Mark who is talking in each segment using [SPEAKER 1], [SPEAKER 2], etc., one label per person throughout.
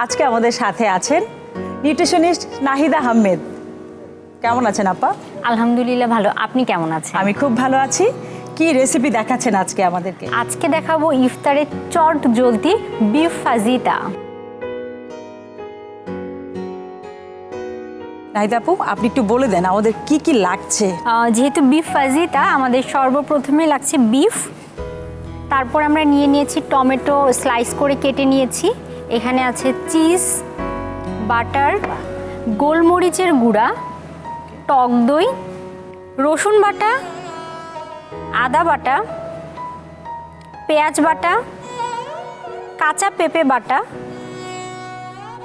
[SPEAKER 1] আজকে আমাদের সাথে আছেন নিউট্রিশনিস্ট নাহিদা আহমেদ। কেমন আছেন আপা?
[SPEAKER 2] আলহামদুলিল্লাহ ভালো। আপনি কেমন আছেন?
[SPEAKER 1] আমি খুব ভালো আছি। কি রেসিপি দেখাচ্ছেন আজকে আমাদেরকে?
[SPEAKER 2] আজকে দেখাবো ইফতারে চট জলদি বিফ ফাজিতা।
[SPEAKER 1] নাহিদা আপু, আপনি একটু বলে দেন আমাদের কি কি লাগছে।
[SPEAKER 2] যেহেতু বিফ ফাজিতা, আমাদের সর্বপ্রথমে লাগছে বিফ। তারপর আমরা নিয়ে নিয়েছি টমেটো স্লাইস করে কেটে নিয়েছি। এখানে আছে চিজ, বাটার, গোলমরিচের গুঁড়া, টক দই, রসুন বাটা, আদা বাটা, পেঁয়াজ বাটা, কাঁচা পেঁপে বাটা,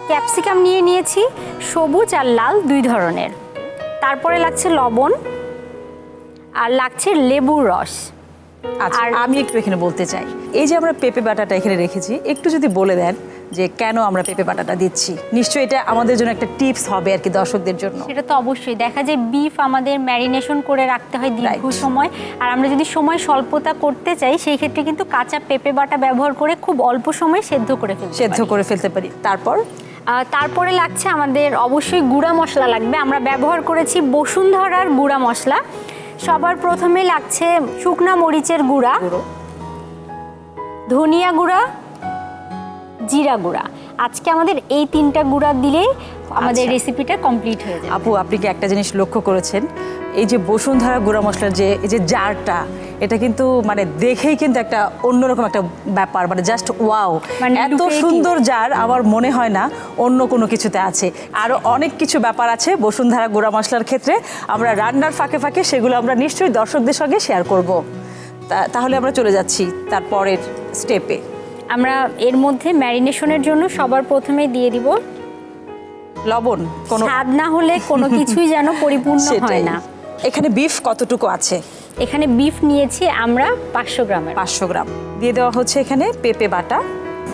[SPEAKER 2] ক্যাপসিকাম নিয়ে নিয়েছি সবুজ আর লাল দুই ধরনের। তারপরে লাগছে লবণ আর লাগছে লেবুর রস।
[SPEAKER 1] আচ্ছা, আমি একটু এখানে বলতে চাই, এই যে আমরা পেঁপে বাটাটা এখানে রেখেছি, একটু যদি বলে দেন যে কেন আমরা পেঁপে বাটাটা দিচ্ছি। নিশ্চয়ই এটা আমাদের জন্য একটা টিপস হবে আর কি দর্শকদের জন্য।
[SPEAKER 2] সেটা তো অবশ্যই। দেখা যায় বিফ আমাদের ম্যারিনেশন করে রাখতে হয় দীর্ঘ সময়, আর আমরা যদি সময় স্বল্পতা করতে চাই সেই ক্ষেত্রে কিন্তু কাঁচা পেঁপে বাটা ব্যবহার করে খুব অল্প সময়ে সেদ্ধ করে ফেলতে পারি। তারপরে লাগছে আমাদের অবশ্যই গুঁড়া মশলা লাগবে। আমরা ব্যবহার করেছি বসুন্ধরার গুঁড়া মশলা। সবার প্রথমে লাগছে শুকনা মরিচের গুঁড়া, ধনিয়া গুঁড়া, জিরা গুঁড়া। আজকে আমাদের এই তিনটা গুঁড়া দিলেই আমাদের রেসিপিটা কমপ্লিট হয়ে যাবে।
[SPEAKER 1] আপু, আপনি কি একটা জিনিস লক্ষ্য করেছেন, এই যে বসুন্ধরা গুঁড়া মশলার যে জারটা, এটা কিন্তু মানে দেখেই কিন্তু একটা অন্যরকম একটা ব্যাপার, মানে জাস্ট ওয়াও, এত সুন্দর জার আমার মনে হয় না অন্য কোনো কিছুতে আছে। আরও অনেক কিছু ব্যাপার আছে বসুন্ধরা গুঁড়া মশলার ক্ষেত্রে। আমরা রান্নার ফাঁকে ফাঁকে সেগুলো আমরা নিশ্চয়ই দর্শকদের সঙ্গে শেয়ার করব। তাহলে আমরা চলে যাচ্ছি তারপরের স্টেপে।
[SPEAKER 2] আমরা এর মধ্যে ম্যারিনেশনের জন্য সবার প্রথমে দিয়ে দিব
[SPEAKER 1] লবণ।
[SPEAKER 2] স্বাদ না হলে কোনো কিছুই যেন পরিপূর্ণ হয় না।
[SPEAKER 1] এখানে বিফ কতটুকু আছে?
[SPEAKER 2] এখানে বিফ নিয়েছি আমরা 500 গ্রামের।
[SPEAKER 1] 500 গ্রাম দিয়ে দেওয়া হচ্ছে এখানে পেঁপে বাটা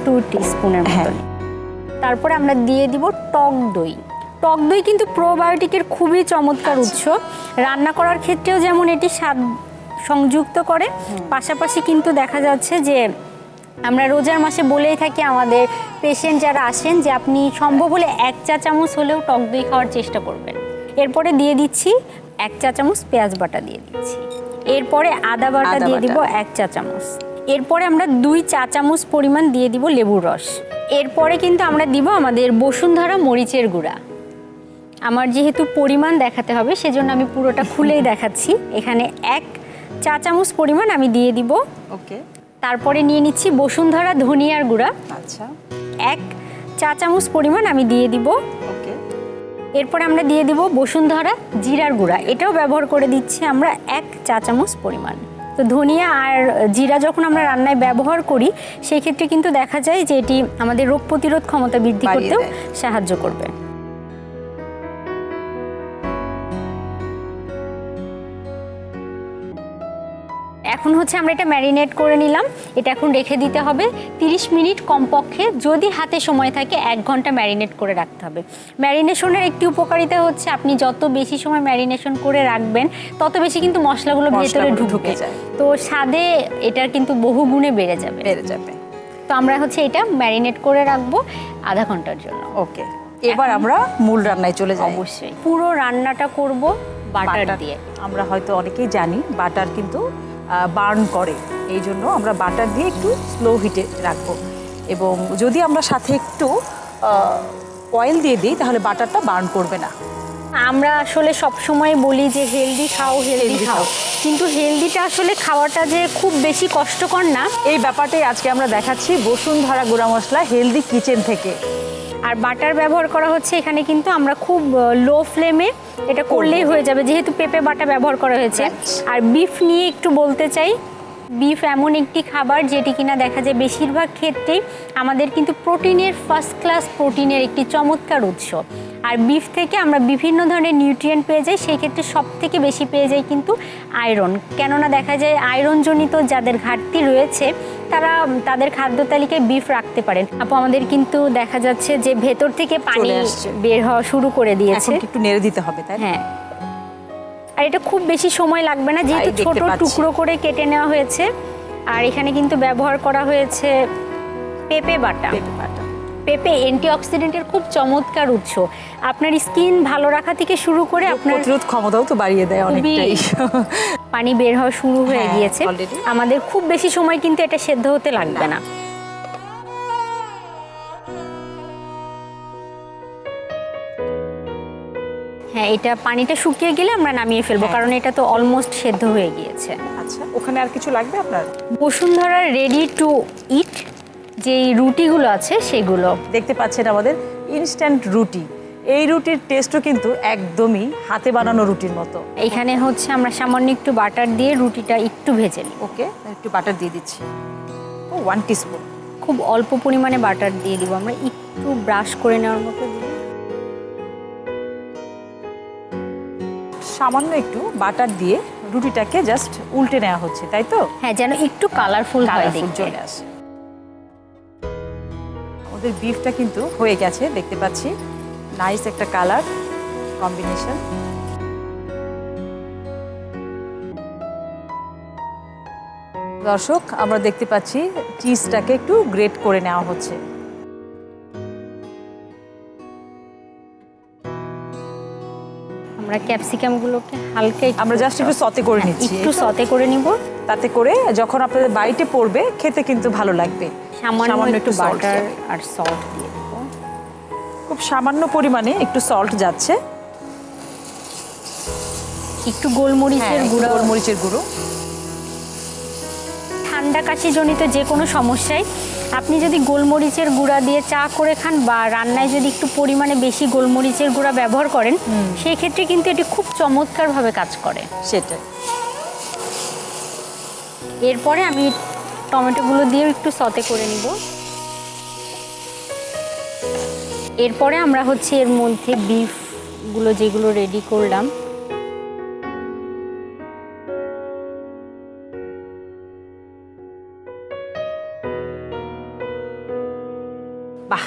[SPEAKER 2] 2 টিস্পুনের মতো। তারপরে আমরা দিয়ে দিব টক দই। টক দই কিন্তু প্রোবায়োটিকের খুবই চমৎকার উৎস। রান্না করার ক্ষেত্রেও যেমন এটি স্বাদ সংযুক্ত করে, পাশাপাশি কিন্তু দেখা যাচ্ছে যে আমরা রোজার মাসে বলেই থাকি আমাদের পেশেন্ট যারা আসেন যে আপনি সম্ভব হলে 1 চা চামচ হলেও টক দই খাওয়ার চেষ্টা করবেন। এরপরে দিয়ে দিচ্ছি 1 চা চামচ পেঁয়াজ বাটা দিয়ে দিচ্ছি। এরপরে আদা বাটা দিয়ে দিব 1 চা চামচ। এরপরে আমরা 2 চা চামচ পরিমাণ দিয়ে দিব লেবুর রস। এরপরে কিন্তু আমরা দিব আমাদের বসুন্ধরা মরিচের গুঁড়া। আমার যেহেতু পরিমাণ দেখাতে হবে সেজন্য আমি পুরোটা খুলেই দেখাচ্ছি। এখানে 1 চা চামচ পরিমাণ আমি দিয়ে দিব।
[SPEAKER 1] ওকে।
[SPEAKER 2] তারপরে নিয়ে নিচ্ছি বসুন্ধরা ধনিয়ার গুঁড়া।
[SPEAKER 1] আচ্ছা,
[SPEAKER 2] 1 চা চামচ পরিমাণ আমি দিয়ে দিব।
[SPEAKER 1] ওকে।
[SPEAKER 2] এরপরে আমরা দিয়ে দিব বসুন্ধরা জিরার গুঁড়া। এটাও ব্যবহার করে দিচ্ছি আমরা 1 চা চামচ পরিমাণ। তো ধনিয়া আর জিরা যখন আমরা রান্নায় ব্যবহার করি সেই ক্ষেত্রে কিন্তু দেখা যায় যে এটি আমাদের রোগ প্রতিরোধ ক্ষমতা বৃদ্ধি করতেও সাহায্য করবে। এখন হচ্ছে আমরা এটা ম্যারিনেট করে নিলাম। এটা এখন রেখে দিতে হবে 30 মিনিট কমপক্ষে, যদি হাতে সময় থাকে 1 ঘন্টা ম্যারিনেট করে রাখতে হবে। ম্যারিনেশনের একটি উপকারিতা হচ্ছে আপনি যত বেশি সময় ম্যারিনেশন করে রাখবেন তত বেশি কিন্তু মশলাগুলো ভেতরে ঢুকে যায়, তো স্বাদে এটার কিন্তু বহু গুণে বেড়ে যাবে। তো আমরা হচ্ছে এটা ম্যারিনেট করে রাখবো আধা ঘন্টার জন্য।
[SPEAKER 1] ওকে, এবার আমরা মূল রান্নায় চলে যাই।
[SPEAKER 2] অবশ্যই পুরো রান্নাটা করব বাটার দিয়ে। আমরা
[SPEAKER 1] হয়তো অনেকেই জানি বাটার কিন্তু বার্ন করে, এই জন্য আমরা বাটার দিয়ে একটু স্লো হিটে রাখবো, এবং যদি আমরা সাথে একটু অয়েল দিয়ে দিই তাহলে বাটারটা বার্ন করবে না।
[SPEAKER 2] আমরা আসলে সব সময় বলি যে হেলদি খাও, কিন্তু হেলদিটা আসলে খাওয়াটা যে খুব বেশি কষ্টকর না,
[SPEAKER 1] এই ব্যাপারটাই আজকে আমরা দেখাচ্ছি বসুন্ধরা গুঁড়া মশলা হেলদি কিচেন থেকে।
[SPEAKER 2] আর বাটার ব্যবহার করা হচ্ছে এখানে কিন্তু আমরা খুব লো ফ্লেমে এটা করলেই হয়ে যাবে, যেহেতু পেঁপে বাটা ব্যবহার করা হয়েছে। আর বিফ নিয়ে একটু বলতে চাই, বিফ এমন একটি খাবার যেটি কিনা দেখা যায় বেশিরভাগ ক্ষেত্রেই আমাদের কিন্তু প্রোটিনের ফার্স্ট ক্লাস প্রোটিনের একটি চমৎকার উৎস। আর বিফ থেকে আমরা বিভিন্ন ধরনের নিউট্রিয়েন্ট পেয়ে যাই, সেই ক্ষেত্রে সব থেকে বেশি পেয়ে যাই কিন্তু আয়রন। কেননা দেখা যায় আয়রনজনিত যাদের ঘাটতি রয়েছে তারা তাদের খাদ্য তালিকায় বিফ রাখতে পারেন। আপু, আমাদের কিন্তু দেখা যাচ্ছে যে ভেতর থেকে পানি বের হওয়া শুরু করে দিয়েছে,
[SPEAKER 1] একটু নেড়ে দিতে হবে, তাই?
[SPEAKER 2] হ্যাঁ। আর এটা খুব বেশি সময় লাগবে না, যেহেতু ছোট টুকরো করে কেটে নেওয়া হয়েছে। আর এখানে কিন্তু ব্যবহার করা হয়েছে পেঁপে বাটা। পেঁপে অ্যান্টিঅক্সিডেন্টের খুব চমৎকার উৎস। আপনার স্কিন ভালো রাখা থেকে শুরু করে আপনার
[SPEAKER 1] প্রতিরোধ ক্ষমতাও তো বাড়িয়ে দেয় অনেকটাই।
[SPEAKER 2] পানি বের হওয়া শুরু হয়ে
[SPEAKER 1] হ্যাঁ,
[SPEAKER 2] গিয়েছে,
[SPEAKER 1] already।
[SPEAKER 2] আমাদের খুব বেশি সময় কিন্তু এটা সেদ্ধ হতে লাগবে না। হ্যাঁ, এটা পানিটা শুকিয়ে গেলে আমরা নামিয়ে ফেলবো,
[SPEAKER 1] হ্যাঁ।
[SPEAKER 2] কারণ এটা তো অলমোস্ট সেদ্ধ হয়ে গিয়েছে।
[SPEAKER 1] আচ্ছা, ওখানে আর কিছু লাগবে আপনার?
[SPEAKER 2] বসুন্ধরার রেডি টু ইট যেই রুটিগুলো আছে সেগুলো।
[SPEAKER 1] দেখতে পাচ্ছেন আমাদের ইনস্ট্যান্ট রুটি। এই রুটির টেস্টও কিন্তু একদমই হাতে বানানো রুটির মতো।
[SPEAKER 2] এখানে হচ্ছে আমরা সামান্য একটু বাটার দিয়ে রুটিটা একটু ভেজে নিই।
[SPEAKER 1] ওকে, একটু বাটার দিয়ে দিচ্ছি। ও 1 টিস্পুন।
[SPEAKER 2] খুব অল্প পরিমাণে বাটার দিয়ে দিব আমরা, একটু ব্রাশ করে নেওয়ার মতো দিব।
[SPEAKER 1] সামান্য একটু বাটার দিয়ে রুটিটাকে জাস্ট উল্টে নেওয়া হচ্ছে, তাই তো?
[SPEAKER 2] হ্যাঁ, যেন একটু কালারফুল হয়
[SPEAKER 1] কালারফুল
[SPEAKER 2] দেখতে।
[SPEAKER 1] চলে আসে। আমাদের বিফটা কিন্তু হয়ে গেছে, দেখতে পাচ্ছি নাইস একটা কালার কম্বিনেশন। দর্শক, আমরা দেখতে পাচ্ছি চিজটাকে একটু গ্রেট করে নেওয়া হচ্ছে।
[SPEAKER 2] আমরা ক্যাপসিকামগুলোকে হালকা
[SPEAKER 1] আমরা জাস্ট একটু সতে করে নিচ্ছি,
[SPEAKER 2] একটু সতে করে নিব,
[SPEAKER 1] তাতে করে যখন আপনাদের বাড়িতে পড়বে খেতে কিন্তু ভালো লাগবে।
[SPEAKER 2] সামান্য একটু
[SPEAKER 1] salt
[SPEAKER 2] বাটার
[SPEAKER 1] যাবে।
[SPEAKER 2] আর সল্ট দিয়ে দেব।
[SPEAKER 1] খুব সামান্য পরিমাণে একটু সল্ট যাচ্ছে,
[SPEAKER 2] একটু গোলমরিচের গুঁড়ো।
[SPEAKER 1] গোলমরিচের গুঁড়ো।
[SPEAKER 2] ঠান্ডা কাশিজনিত যে কোনো সমস্যায় আপনি যদি গোলমরিচের গুঁড়া দিয়ে চা করে খান বা রান্নায় যদি একটু পরিমাণে বেশি গোলমরিচের গুঁড়া ব্যবহার করেন, সেই ক্ষেত্রে কিন্তু এটি খুব চমৎকারভাবে কাজ করে।
[SPEAKER 1] সেটাই।
[SPEAKER 2] এরপরে আমি টমেটোগুলো দিয়ে একটু সতে করে নিব। এরপরে আমরা হচ্ছে এর মধ্যে বিফগুলো যেগুলো রেডি করলাম
[SPEAKER 1] বাহ,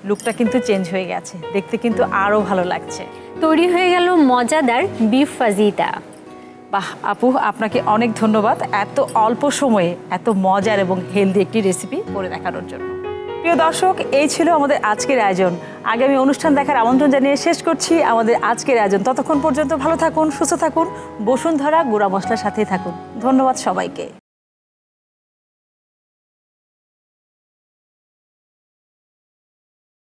[SPEAKER 1] লুকটা কিন্তু চেঞ্জ হয়ে গেছে, দেখতে কিন্তু আরো ভালো লাগছে।
[SPEAKER 2] তৈরি হয়ে গেল মজাদার বিফ ফাজিতা।
[SPEAKER 1] বাহ আপু, আপনাকে অনেক ধন্যবাদ এত অল্প সময়ে এত মজার এবং হেলদি একটি রেসিপি করে দেখানোর জন্য। প্রিয় দর্শক, এই ছিল আমাদের আজকের আয়োজন। আগামী অনুষ্ঠান দেখার আমন্ত্রণ জানিয়ে শেষ করছি আমাদের আজকের আয়োজন। ততক্ষণ পর্যন্ত ভালো থাকুন, সুস্থ থাকুন, বসুন্ধরা গুঁড়া মশলার সাথেই থাকুন। ধন্যবাদ সবাইকে।